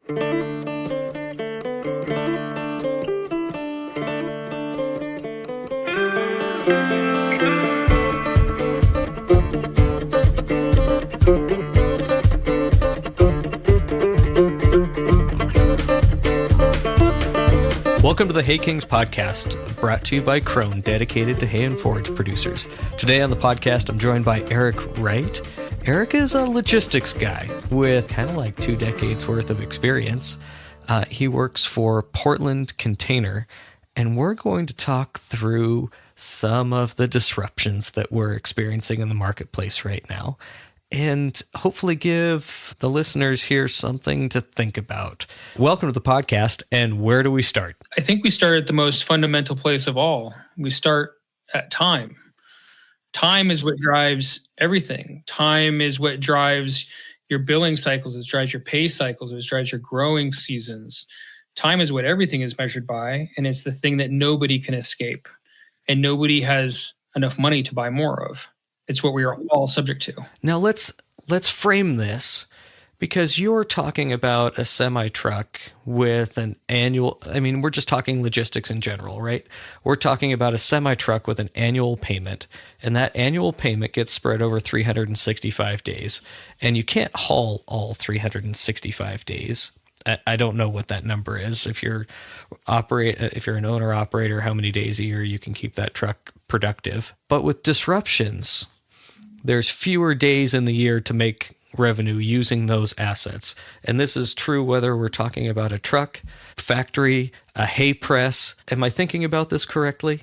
Welcome to the Hay Kings podcast, brought to you by Krone, dedicated to hay and forage producers. Today on the podcast, I'm joined by Eric Wright. Eric is a logistics guy with kind of like 2 decades worth of experience. He works for Portland Container, and we're going to talk through some of the disruptions that we're experiencing in the marketplace right now, and hopefully give the listeners here something to think about. Welcome to the podcast, and where do we start? I think we start at the most fundamental place of all. We start at time. Time is what drives everything. Time is what drives your billing cycles, it drives your pay cycles, it drives your growing seasons. Time is what everything is measured by, and it's the thing that nobody can escape, and nobody has enough money to buy more of. It's what we are all subject to. Now let's frame this, because you're talking about a semi-truck with an annual, we're just talking logistics in general, right? We're talking about a semi-truck with an annual payment, and that annual payment gets spread over 365 days, and you can't haul all 365 days. I don't know what that number is. If you're an owner operator, how many days a year you can keep that truck productive. But with disruptions, there's fewer days in the year to make revenue using those assets. And this is true whether we're talking about a truck, factory, a hay press. Am I thinking about this correctly?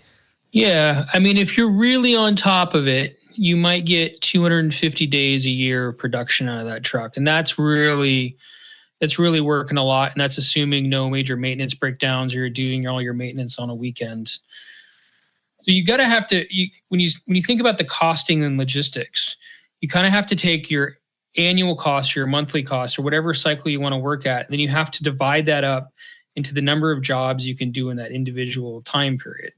Yeah. If you're really on top of it, you might get 250 days a year of production out of that truck. And that's really working a lot. And that's assuming no major maintenance breakdowns, or you're doing all your maintenance on a weekend. So you got to have to, when you think about the costing and logistics, you kind of have to take your annual cost, your monthly cost, or whatever cycle you want to work at. Then you have to divide that up into the number of jobs you can do in that individual time period.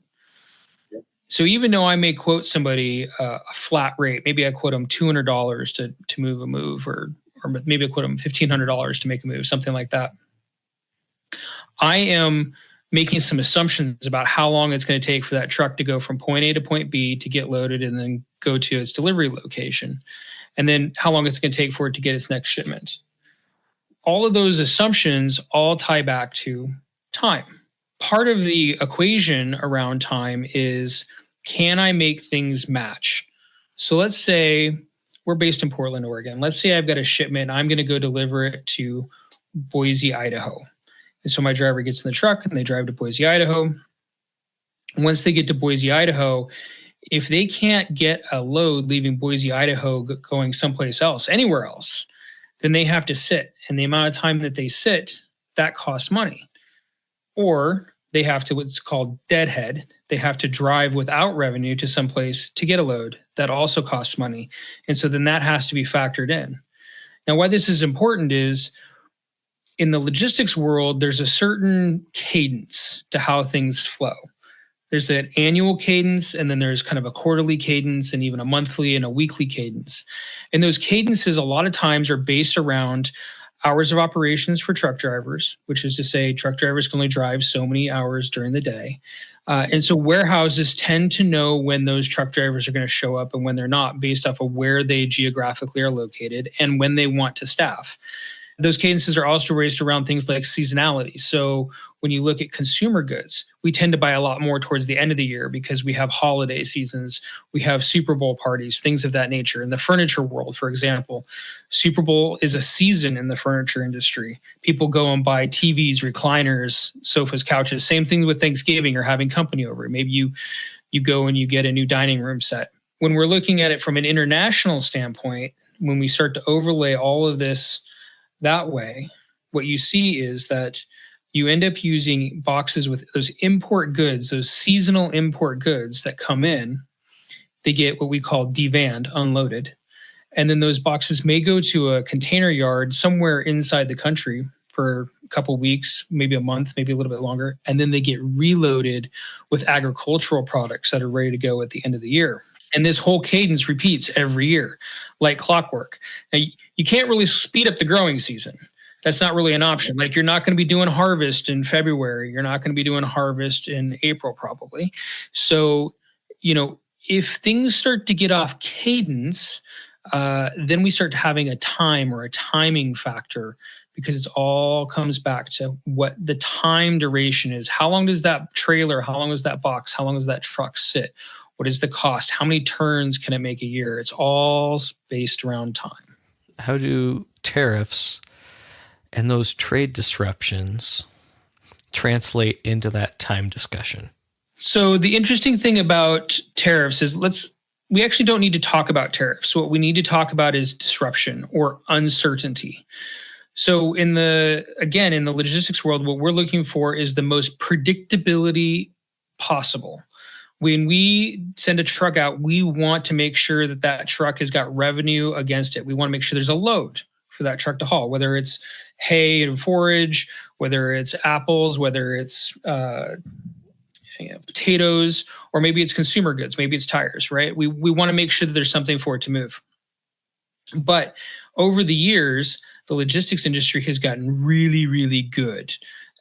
So even though I may quote somebody a flat rate, maybe I quote them $200 to move a move, or maybe I quote them $1,500 to make a move, something like that. I am making some assumptions about how long it's going to take for that truck to go from point A to point B to get loaded and then go to its delivery location, and then how long it's going to take for it to get its next shipment. All of those assumptions all tie back to time. Part of the equation around time is, can I make things match? So let's say we're based in Portland, Oregon. Let's say I've got a shipment. I'm going to go deliver it to Boise, Idaho. And so my driver gets in the truck and they drive to Boise, Idaho. Once they get to Boise, Idaho, if they can't get a load leaving Boise, Idaho, going someplace else, anywhere else, then they have to sit. And the amount of time that they sit, that costs money. Or they have to, what's called deadhead. They have to drive without revenue to someplace to get a load. That also costs money. And so then that has to be factored in. Now, why this is important is, in the logistics world, there's a certain cadence to how things flow. There's an annual cadence, and then there's kind of a quarterly cadence, and even a monthly and a weekly cadence. And those cadences a lot of times are based around hours of operations for truck drivers, which is to say truck drivers can only drive so many hours during the day. And so warehouses tend to know when those truck drivers are going to show up and when they're not, based off of where they geographically are located and when they want to staff. Those cadences are also based around things like seasonality. So when you look at consumer goods, we tend to buy a lot more towards the end of the year because we have holiday seasons, we have Super Bowl parties, things of that nature. In the furniture world, for example, Super Bowl is a season in the furniture industry. People go and buy TVs, recliners, sofas, couches. Same thing with Thanksgiving or having company over. Maybe you go and you get a new dining room set. When we're looking at it from an international standpoint, when we start to overlay all of this that way, what you see is that you end up using boxes with those import goods, those seasonal import goods that come in. They get what we call devanned, unloaded. And then those boxes may go to a container yard somewhere inside the country for a couple weeks, maybe a month, maybe a little bit longer. And then they get reloaded with agricultural products that are ready to go at the end of the year. And this whole cadence repeats every year, like clockwork. Now, you can't really speed up the growing season. That's not really an option. Like, you're not going to be doing harvest in February. You're not going to be doing harvest in April, probably. So, if things start to get off cadence, then we start having a time or a timing factor, because it all comes back to what the time duration is. How long does that trailer, how long does that box, how long does that truck sit? What is the cost? How many turns can it make a year? It's all based around time. How do tariffs and those trade disruptions translate into that time discussion? So the interesting thing about tariffs is we actually don't need to talk about tariffs. What we need to talk about is disruption or uncertainty. So in the logistics world, what we're looking for is the most predictability possible. When we send a truck out, we want to make sure that that truck has got revenue against it. We want to make sure there's a load for that truck to haul, whether it's hay and forage, whether it's apples, whether it's potatoes, or maybe it's consumer goods, maybe it's tires, right? We want to make sure that there's something for it to move. But over the years, the logistics industry has gotten really, really good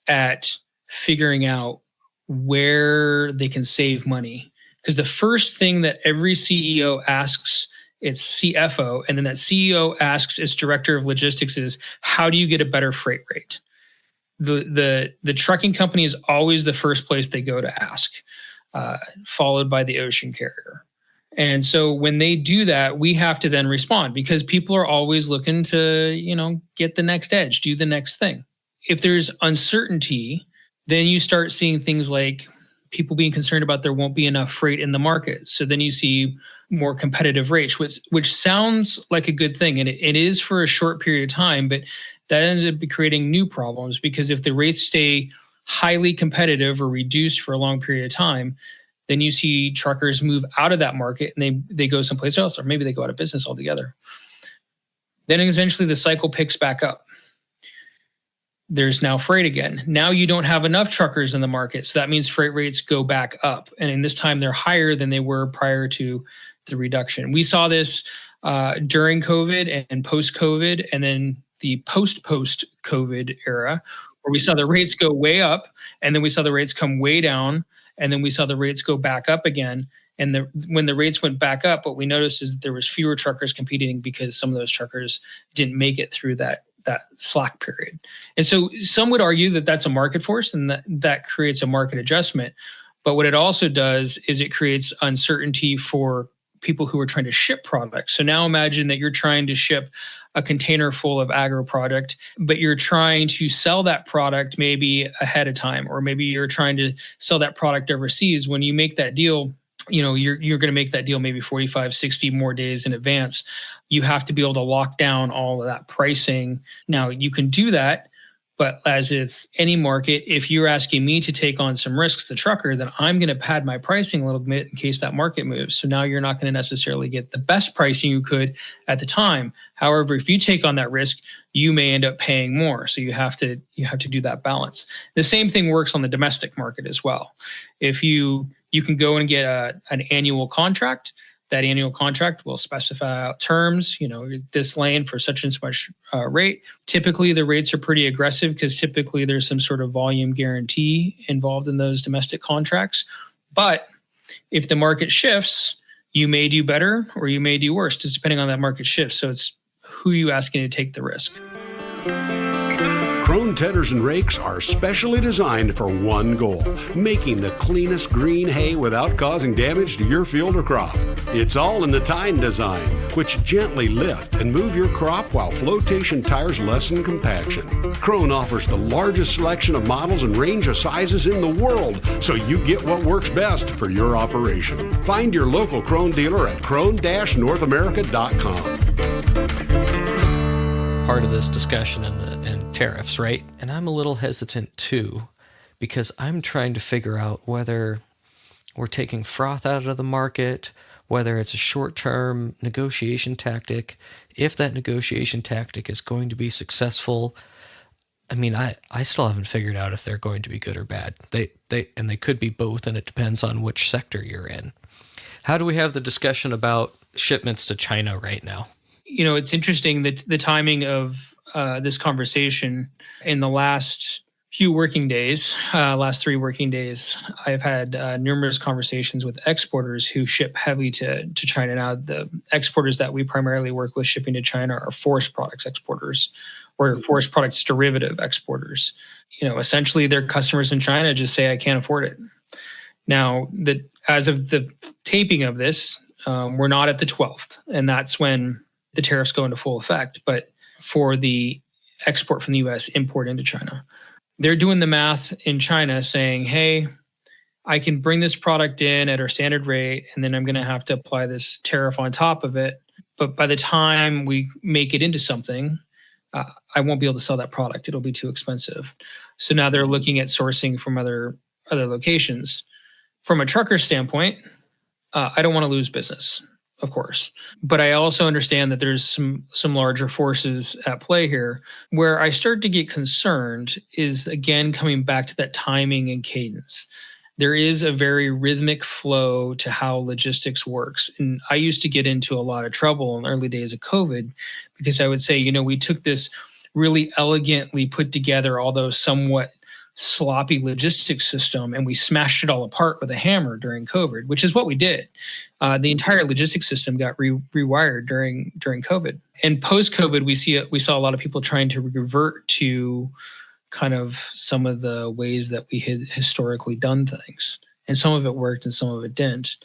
at figuring out where they can save money. Because the first thing that every CEO asks its CFO, and then that CEO asks its director of logistics, is, how do you get a better freight rate? The trucking company is always the first place they go to ask, followed by the ocean carrier. And so when they do that, we have to then respond, because people are always looking to, get the next edge, do the next thing. If there's uncertainty, then you start seeing things like people being concerned about there won't be enough freight in the market. So then you see more competitive rates, which sounds like a good thing. And it is for a short period of time, but that ends up creating new problems, because if the rates stay highly competitive or reduced for a long period of time, then you see truckers move out of that market and they go someplace else, or maybe they go out of business altogether. Then eventually the cycle picks back up. There's now freight again. Now you don't have enough truckers in the market. So that means freight rates go back up. And in this time, they're higher than they were prior to the reduction. We saw this during COVID and post-COVID, and then the post-COVID era, where we saw the rates go way up, and then we saw the rates come way down, and then we saw the rates go back up again. And when the rates went back up, what we noticed is that there was fewer truckers competing, because some of those truckers didn't make it through that slack period. And so some would argue that that's a market force, and that creates a market adjustment. But what it also does is it creates uncertainty for people who are trying to ship products. So now imagine that you're trying to ship a container full of agro product, but you're trying to sell that product maybe ahead of time, or maybe you're trying to sell that product overseas. When you make that deal, you're going to make that deal maybe 45, 60 more days in advance. You have to be able to lock down all of that pricing. Now, you can do that, but as with any market, if you're asking me to take on some risks, the trucker, then I'm going to pad my pricing a little bit in case that market moves. So now you're not going to necessarily get the best pricing you could at the time. However, if you take on that risk, you may end up paying more. So you have to do that balance. The same thing works on the domestic market as well. If you can go and get an annual contract. That annual contract will specify out terms, this lane for such and so much rate. Typically, the rates are pretty aggressive, because typically there's some sort of volume guarantee involved in those domestic contracts. But if the market shifts, you may do better or you may do worse, just depending on that market shift. So it's who you asking to take the risk. Krone teders and rakes are specially designed for one goal: making the cleanest green hay without causing damage to your field or crop. It's all in the tine design, which gently lift and move your crop while flotation tires lessen compaction. Krone offers the largest selection of models and range of sizes in the world, so you get what works best for your operation. Find your local Krone dealer at krone-northamerica.com. Part of this discussion and tariffs, right? And I'm a little hesitant too, because I'm trying to figure out whether we're taking froth out of the market, whether it's a short-term negotiation tactic, if that negotiation tactic is going to be successful. I mean, I still haven't figured out if they're going to be good or bad. They could be both, and it depends on which sector you're in. How do we have the discussion about shipments to China right now? It's interesting that the timing of this conversation in the last few working days, last 3 working days, I've had numerous conversations with exporters who ship heavily to China. Now, the exporters that we primarily work with shipping to China are forest products exporters or forest products derivative exporters. Essentially their customers in China just say, I can't afford it. Now, as of the taping of this, we're not at the 12th, and that's when the tariffs go into full effect. But for the export from the U.S., import into China, they're doing the math in China saying, hey, I can bring this product in at our standard rate, and then I'm going to have to apply this tariff on top of it. But by the time we make it into something, I won't be able to sell that product. It'll be too expensive. So now they're looking at sourcing from other locations. From a trucker standpoint, I don't want to lose business, of course. But I also understand that there's some larger forces at play here. Where I start to get concerned is, again, coming back to that timing and cadence. There is a very rhythmic flow to how logistics works. And I used to get into a lot of trouble in the early days of COVID because I would say, we took this really elegantly put together, although somewhat sloppy logistics system, and we smashed it all apart with a hammer during COVID, which is what we did. The entire logistics system got rewired during COVID. And post-COVID, we saw a lot of people trying to revert to kind of some of the ways that we had historically done things. And some of it worked and some of it didn't.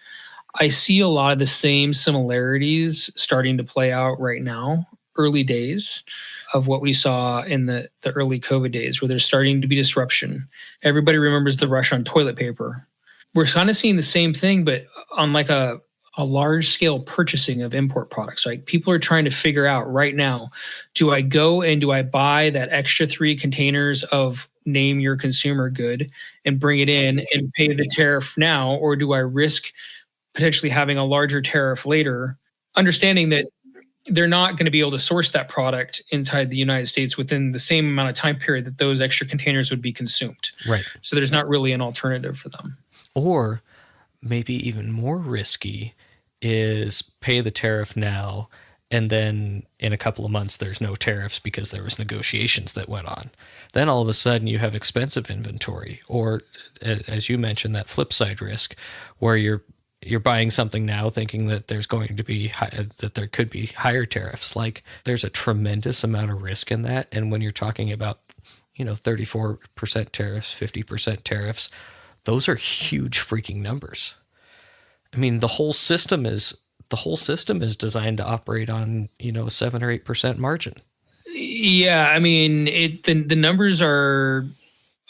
I see a lot of the same similarities starting to play out right now, early days of what we saw in the early COVID days, where there's starting to be disruption. Everybody remembers the rush on toilet paper. We're kind of seeing the same thing, but on like a large scale purchasing of import products. Like, people are trying to figure out right now, do I go and do I buy that extra 3 containers of name your consumer good and bring it in and pay the tariff now? Or do I risk potentially having a larger tariff later, understanding that they're not going to be able to source that product inside the United States within the same amount of time period that those extra containers would be consumed. Right. So there's not really an alternative for them. Or maybe even more risky is pay the tariff now, and then in a couple of months there's no tariffs because there was negotiations that went on. Then all of a sudden you have expensive inventory, or as you mentioned, that flip side risk where you're buying something now thinking that there's going to be that there could be higher tariffs. Like, there's a tremendous amount of risk in that. And when you're talking about 34% tariffs, 50% tariffs, those are huge freaking numbers. I mean, the whole system is designed to operate on, a 7 or 8% margin. Yeah, I mean, the numbers are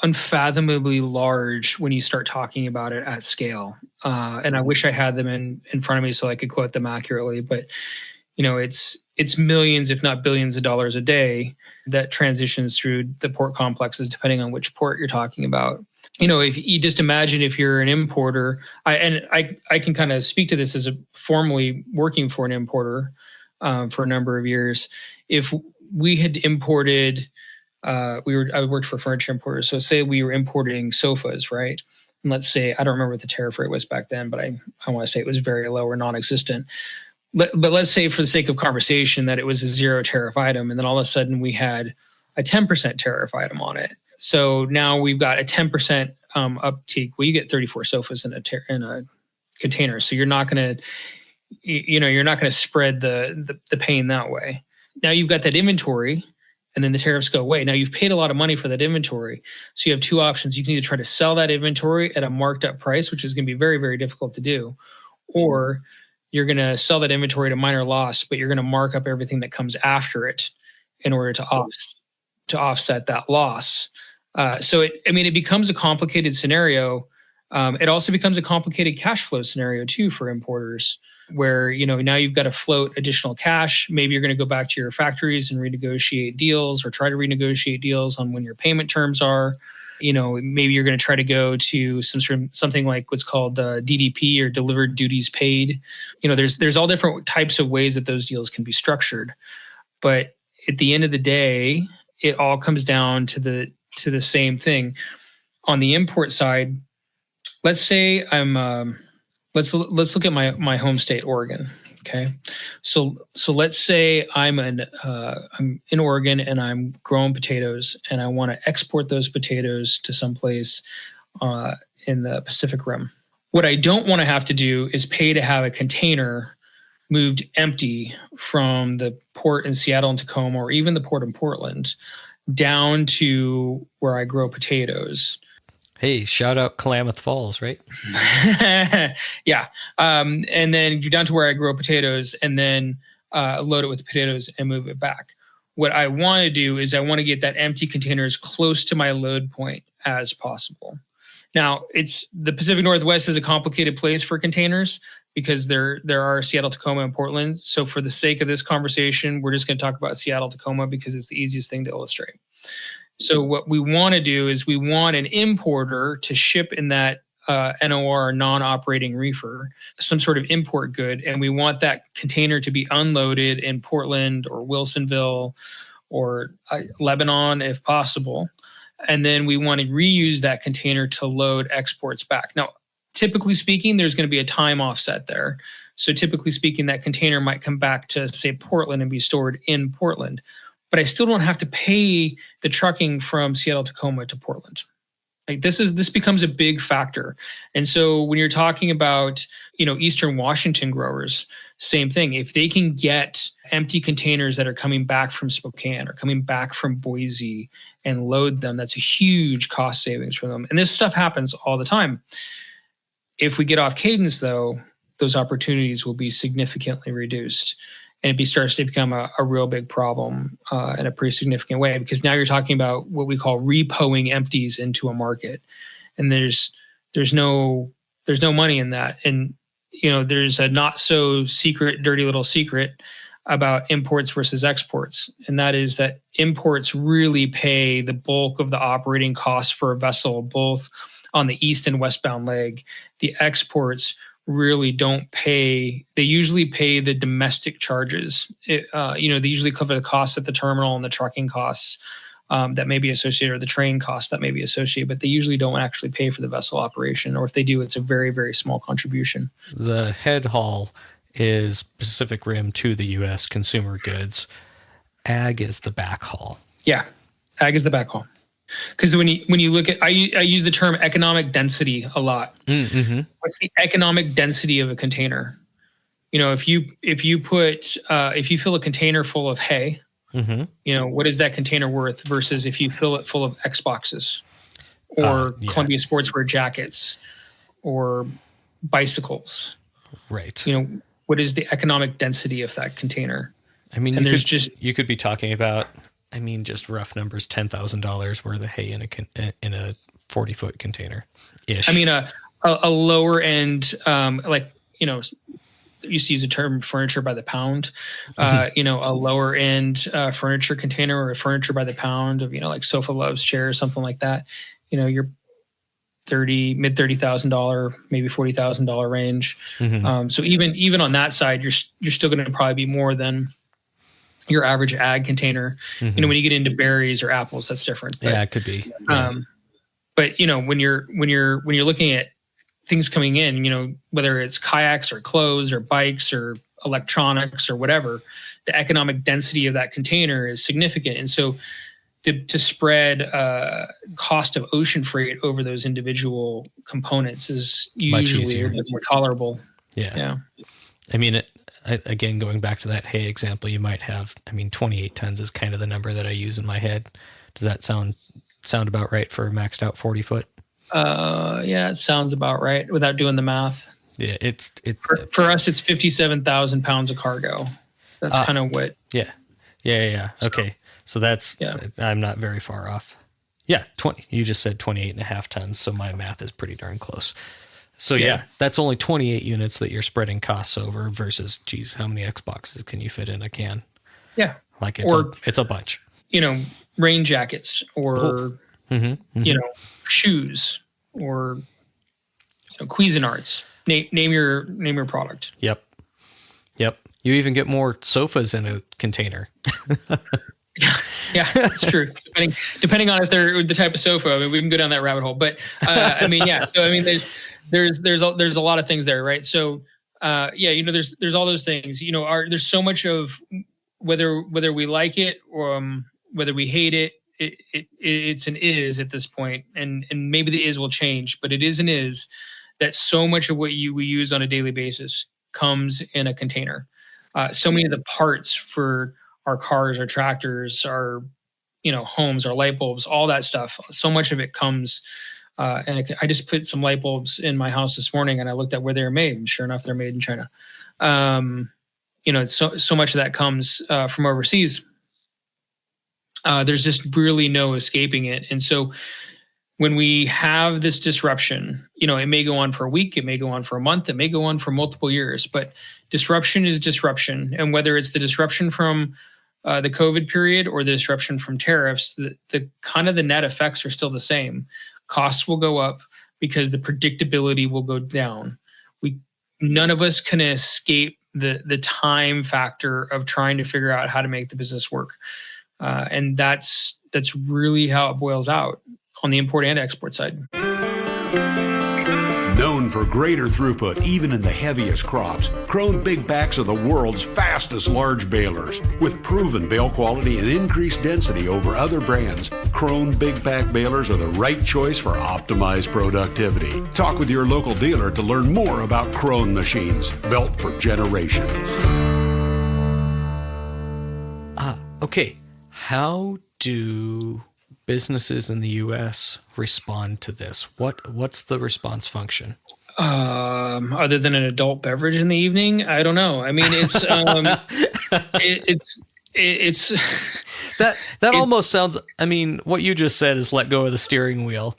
unfathomably large when you start talking about it at scale. And I wish I had them in front of me so I could quote them accurately, but it's millions, if not billions of dollars a day that transitions through the port complexes, depending on which port you're talking about. If you just imagine, if you're an importer, I can kind of speak to this as formerly working for an importer for a number of years. If we had imported, I worked for furniture importers. So say we were importing sofas, right? And let's say, I don't remember what the tariff rate was back then, but I want to say it was very low or non-existent. But let's say, for the sake of conversation, that it was a 0 tariff item, and then all of a sudden we had a 10% tariff item on it. So now we've got a 10% uptake. Well, you get 34 sofas in a container, so you're not going to spread the pain that way. Now you've got that inventory, and then the tariffs go away. Now you've paid a lot of money for that inventory. So you have 2 options. You can either try to sell that inventory at a marked up price, which is going to be very, very difficult to do, or you're going to sell that inventory at a minor loss, but you're going to mark up everything that comes after it in order to offset that loss. So it becomes a complicated scenario. It also becomes a complicated cash flow scenario too for importers, where now you've got to float additional cash. Maybe you're going to go back to your factories and renegotiate deals, or try to renegotiate deals on when your payment terms are. Maybe you're going to try to go to something like what's called DDP, or delivered duties paid. There's all different types of ways that those deals can be structured. But at the end of the day, it all comes down to the same thing. On the import side, let's say let's look at my home state, Oregon. Okay. So let's say I'm in Oregon and I'm growing potatoes and I want to export those potatoes to someplace in the Pacific Rim. What I don't want to have to do is pay to have a container moved empty from the port in Seattle and Tacoma, or even the port in Portland, down to where I grow potatoes. Hey, shout out Klamath Falls, right? Yeah. And then you're down to where I grow potatoes and then load it with the potatoes and move it back. What I want to do is I want to get that empty container as close to my load point as possible. Now, the Pacific Northwest is a complicated place for containers because there are Seattle, Tacoma, and Portland. So for the sake of this conversation, we're just going to talk about Seattle, Tacoma because it's the easiest thing to illustrate. So what we want to do is we want an importer to ship in that NOR, non-operating reefer, some sort of import good, and we want that container to be unloaded in Portland or Wilsonville or Lebanon if possible. And then we want to reuse that container to load exports back. Now, typically speaking, there's going to be a time offset there. So typically speaking, that container might come back to, say, Portland and be stored in Portland. But I still don't have to pay the trucking from Seattle, Tacoma to Portland. Like this becomes a big factor. And so when you're talking about, Eastern Washington growers, same thing. If they can get empty containers that are coming back from Spokane or coming back from Boise and load them, that's a huge cost savings for them. And this stuff happens all the time. If we get off cadence, though, those opportunities will be significantly reduced. And it starts to become a real big problem in a pretty significant way, because now you're talking about what we call repoing empties into a market, and there's no money in that. And there's a not so secret, dirty little secret about imports versus exports, and that is that imports really pay the bulk of the operating costs for a vessel, both on the east and westbound leg. The exports really don't pay. They usually pay the domestic charges. They usually cover the costs at the terminal and the trucking costs that may be associated, or the train costs that may be associated, but they usually don't actually pay for the vessel operation, or if they do, it's a very, very small contribution. The head haul is Pacific Rim to the U.S. consumer goods. Ag is the back haul. Yeah, ag is the back haul. Because when you look at, I use the term economic density a lot. Mm-hmm. What's the economic density of a container? If you fill a container full of hay, mm-hmm. What is that container worth versus if you fill it full of Xboxes or Columbia sportswear jackets or bicycles? Right. What is the economic density of that container? I mean, you could be talking about, just rough numbers, $10,000 worth of hay in a 40-foot container ish. A lower end, used to use the term furniture by the pound, a lower end furniture container, or a furniture by the pound of, like Sofa Loves chairs, something like that. You're mid $30,000, maybe $40,000 range. Mm-hmm. So even on that side, you're still going to probably be more than your average ag container. Mm-hmm. When you get into berries or apples, that's different. But, it could be. But when you're looking at things coming in, whether it's kayaks or clothes or bikes or electronics or whatever, the economic density of that container is significant. And so to spread cost of ocean freight over those individual components is usually a bit more tolerable. Yeah. Again, going back to that hay example, you might have, 28 tons is kind of the number that I use in my head. Does that sound about right for a maxed out 40 foot? Yeah, it sounds about right without doing the math. Yeah, it's for us, it's 57,000 pounds of cargo. That's kind of what. Yeah. Okay. So I'm not very far off. Yeah. 20, you just said 28 and a half tons. So my math is pretty darn close. So yeah, that's only 28 units that you're spreading costs over versus, geez, how many Xboxes can you fit in a can? Yeah. It's a bunch. Rain jackets or, shoes or, Cuisinarts. Name your product. Yep. You even get more sofas in a container. Yeah, it's true. Depending on if they're the type of sofa, we can go down that rabbit hole. But So there's a lot of things there, right? So there's all those things. There's so much of whether we like it or whether we hate it. It's an is at this point, and maybe the is will change, but it is an is that so much of what we use on a daily basis comes in a container. So many of the parts for our cars, our tractors, our homes, our light bulbs, all that stuff. So much of it comes. And I just put some light bulbs in my house this morning, and I looked at where they're made, and sure enough, they're made in China. So much of that comes from overseas. There's just really no escaping it. And so when we have this disruption, it may go on for a week, it may go on for a month, it may go on for multiple years, but disruption is disruption. And whether it's the disruption from the COVID period or the disruption from tariffs, the kind of the net effects are still the same. Costs will go up because the predictability will go down. None of us can escape the time factor of trying to figure out how to make the business work. And that's really how it boils out on the import and export side. Known for greater throughput even in the heaviest crops, Krone Big Backs are the world's fastest large balers. With proven bale quality and increased density over other brands, Krone Big Back balers are the right choice for optimized productivity. Talk with your local dealer to learn more about Krone machines, built for generations. Okay. How do businesses in the U.S. respond to this? What's the response function? Other than an adult beverage in the evening, I don't know. I mean, it's that almost sounds. I mean, what you just said is let go of the steering wheel,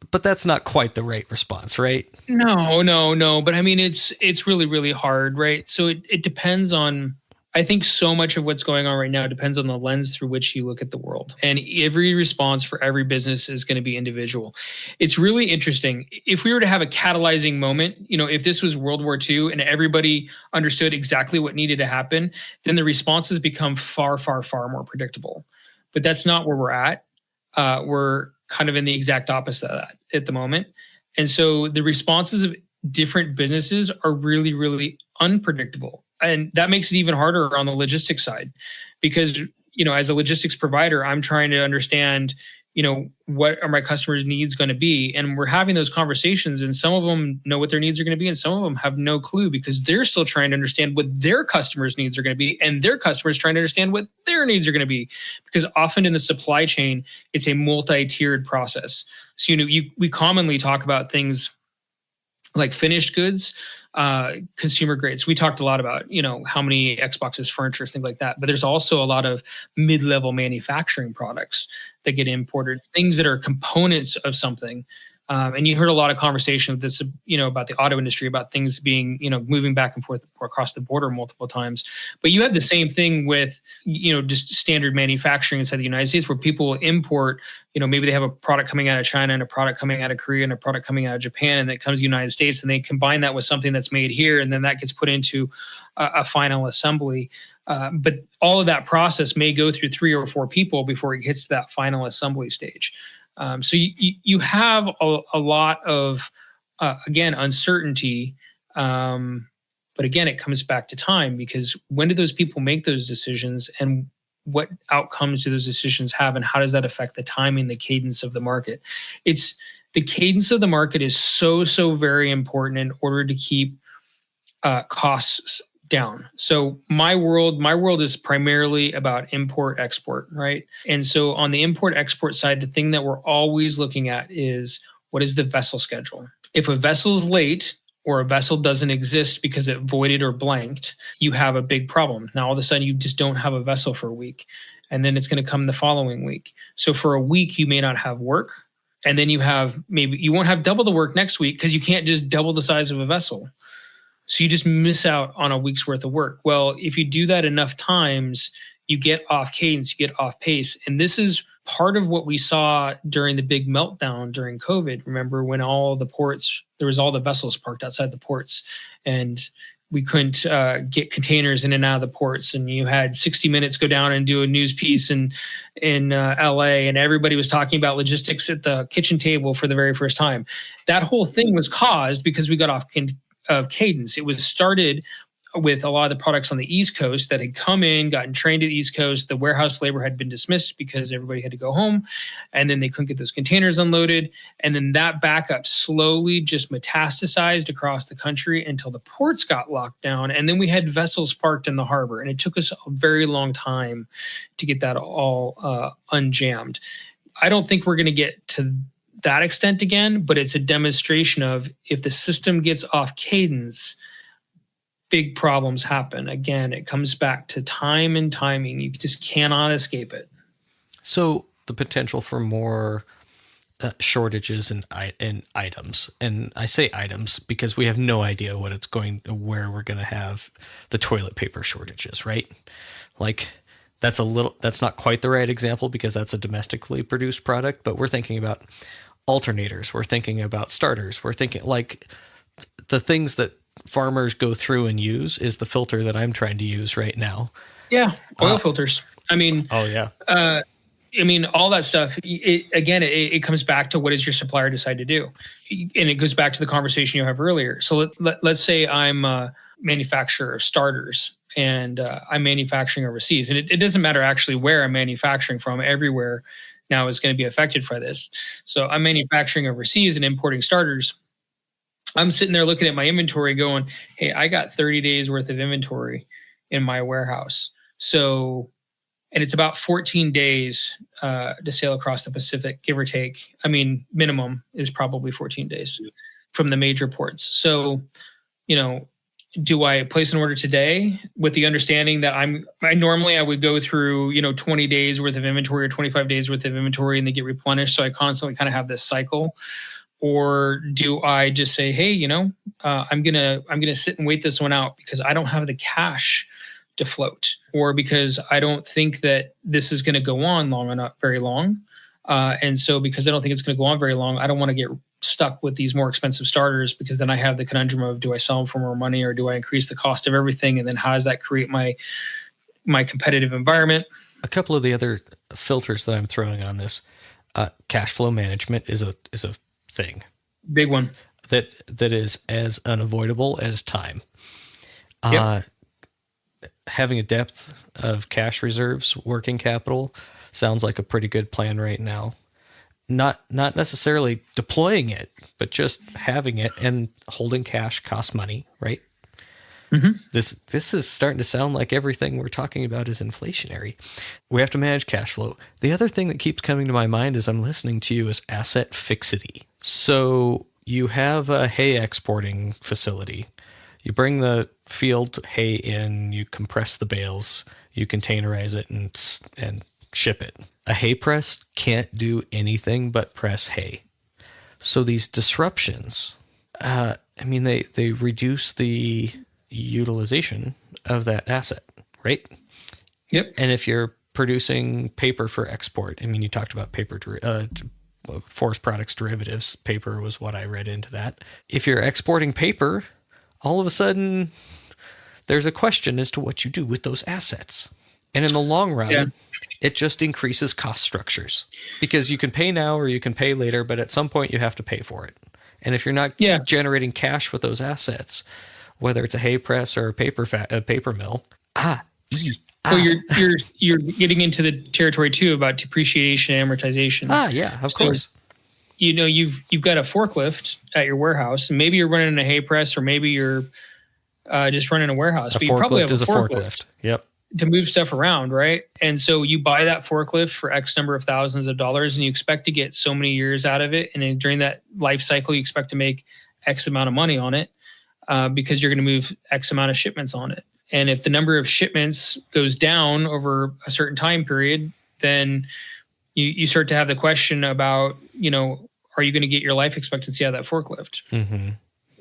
but that's not quite the right response, right? No. But I mean, it's really, really hard, right? So it depends on. I think so much of what's going on right now depends on the lens through which you look at the world. And every response for every business is going to be individual. It's really interesting. If we were to have a catalyzing moment, if this was World War II and everybody understood exactly what needed to happen, then the responses become far, far, far more predictable. But that's not where we're at. We're kind of in the exact opposite of that at the moment. And so the responses of different businesses are really, really unpredictable. And that makes it even harder on the logistics side because, as a logistics provider, I'm trying to understand, what are my customers' needs going to be? And we're having those conversations, and some of them know what their needs are going to be, and some of them have no clue because they're still trying to understand what their customers' needs are going to be, and their customers trying to understand what their needs are going to be. Because often in the supply chain, it's a multi-tiered process. So, we commonly talk about things like finished goods, consumer grades. We talked a lot about, how many Xboxes, furniture, things like that. But there's also a lot of mid-level manufacturing products that get imported, things that are components of something. And you heard a lot of conversation with this, about the auto industry, about things being, moving back and forth across the border multiple times. But you had the same thing with, just standard manufacturing inside the United States where people will import, maybe they have a product coming out of China and a product coming out of Korea and a product coming out of Japan, and that comes to the United States, and they combine that with something that's made here, and then that gets put into a final assembly. But all of that process may go through 3 or 4 people before it gets to that final assembly stage. So you have a lot of, again, uncertainty. But again, it comes back to time, because when do those people make those decisions, and what outcomes do those decisions have, and how does that affect the timing, the cadence of the market? The cadence of the market is so very important in order to keep costs down. So my world is primarily about import export, right? And so on the import export side, the thing that we're always looking at is, what is the vessel schedule? If a vessel's late or a vessel doesn't exist because it voided or blanked, you have a big problem. Now all of a sudden you just don't have a vessel for a week, and then it's going to come the following week. So for a week you may not have work, and then maybe you won't have double the work next week because you can't just double the size of a vessel. So you just miss out on a week's worth of work. Well, if you do that enough times, you get off cadence, you get off pace. And this is part of what we saw during the big meltdown during COVID. Remember when there was all the vessels parked outside the ports, and we couldn't get containers in and out of the ports. And you had 60 Minutes go down and do a news piece in LA, and everybody was talking about logistics at the kitchen table for the very first time. That whole thing was caused because we got off of cadence. It was started with a lot of the products on the East Coast that had come in, gotten trained at the East Coast. The warehouse labor had been dismissed because everybody had to go home, and then they couldn't get those containers unloaded. And then that backup slowly just metastasized across the country until the ports got locked down. And then we had vessels parked in the harbor, and it took us a very long time to get that all unjammed. I don't think we're going to get to that extent again, but it's a demonstration of if the system gets off cadence, big problems happen. Again, it comes back to time and timing. You just cannot escape it. So the potential for more shortages in items, and I say items because we have no idea where we're going to have the toilet paper shortages, right? Like that's not quite the right example because that's a domestically produced product, but we're thinking about alternators. We're thinking about starters. We're thinking like the things that farmers go through and use is the filter that I'm trying to use right now. Yeah. Oil filters. I mean, oh yeah. All that stuff, it comes back to what does your supplier decide to do? And it goes back to the conversation you have earlier. So let's say I'm a manufacturer of starters and I'm manufacturing overseas. And it doesn't matter actually where I'm manufacturing from. Everywhere now is going to be affected by this. So I'm manufacturing overseas and importing starters. I'm sitting there looking at my inventory going, hey, I got 30 days worth of inventory in my warehouse. So, and it's about 14 days to sail across the Pacific, give or take. I mean, minimum is probably 14 days from the major ports. So, do I place an order today with the understanding that I would go through, 20 days worth of inventory or 25 days worth of inventory and they get replenished. So I constantly kind of have this cycle. Or do I just say, hey, I'm gonna sit and wait this one out because I don't have the cash to float, or because I don't think that this is going to go on very long. And so because I don't think it's going to go on very long, I don't want to get stuck with these more expensive starters because then I have the conundrum of do I sell them for more money or do I increase the cost of everything? And then how does that create my competitive environment? A couple of the other filters that I'm throwing on this, cash flow management is a thing. Big one. That is as unavoidable as time. Yep. Having a depth of cash reserves, working capital, sounds like a pretty good plan right now. Not necessarily deploying it, but just having it, and holding cash costs money, right? Mm-hmm. This is starting to sound like everything we're talking about is inflationary. We have to manage cash flow. The other thing that keeps coming to my mind as I'm listening to you is asset fixity. So you have a hay exporting facility. You bring the field hay in, you compress the bales, you containerize it and ship it. A hay press can't do anything but press hay. So these disruptions, they reduce the utilization of that asset, right? Yep. And if you're producing paper for export, you talked about paper, forest products derivatives. Paper was what I read into that. If you're exporting paper, all of a sudden there's a question as to what you do with those assets. And in the long run, It just increases cost structures because you can pay now or you can pay later, but at some point you have to pay for it. And if you're not generating cash with those assets, whether it's a hay press or a paper mill, well, you're getting into the territory too about depreciation and amortization. Of course. You've got a forklift at your warehouse, and maybe you're running a hay press, or maybe you're just running a warehouse. But you probably have a forklift. Yep. To move stuff around, right? And so you buy that forklift for X number of thousands of dollars, and you expect to get so many years out of it. And then during that life cycle, you expect to make X amount of money on it because you're going to move X amount of shipments on it. And if the number of shipments goes down over a certain time period, then you start to have the question about, are you going to get your life expectancy out of that forklift? Mm-hmm.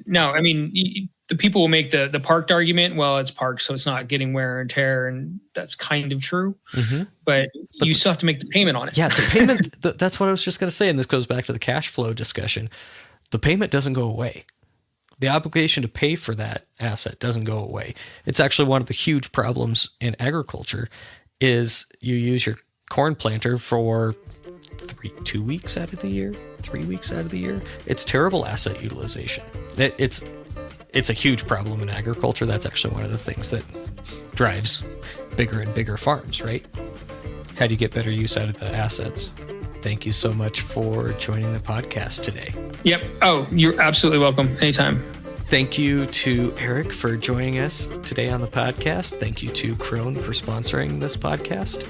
No, the people will make the parked argument. Well, it's parked, so it's not getting wear and tear, and that's kind of true. Mm-hmm. But you still have to make the payment on it. Yeah, the payment. That's what I was just going to say, and this goes back to the cash flow discussion. The payment doesn't go away. The obligation to pay for that asset doesn't go away. It's actually one of the huge problems in agriculture is you use your corn planter for 2 weeks out of the year, 3 weeks out of the year. It's terrible asset utilization. it's a huge problem in agriculture. That's actually one of the things that drives bigger and bigger farms, right? How do you get better use out of the assets? Thank you so much for joining the podcast today. Yep. Oh, you're absolutely welcome. Anytime. Thank you to Eric for joining us today on the podcast. Thank you to Crone for sponsoring this podcast.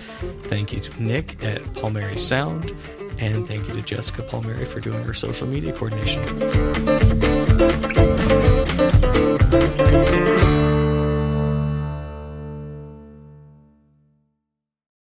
Thank you to Nick at Palmieri Sound. And thank you to Jessica Palmieri for doing her social media coordination.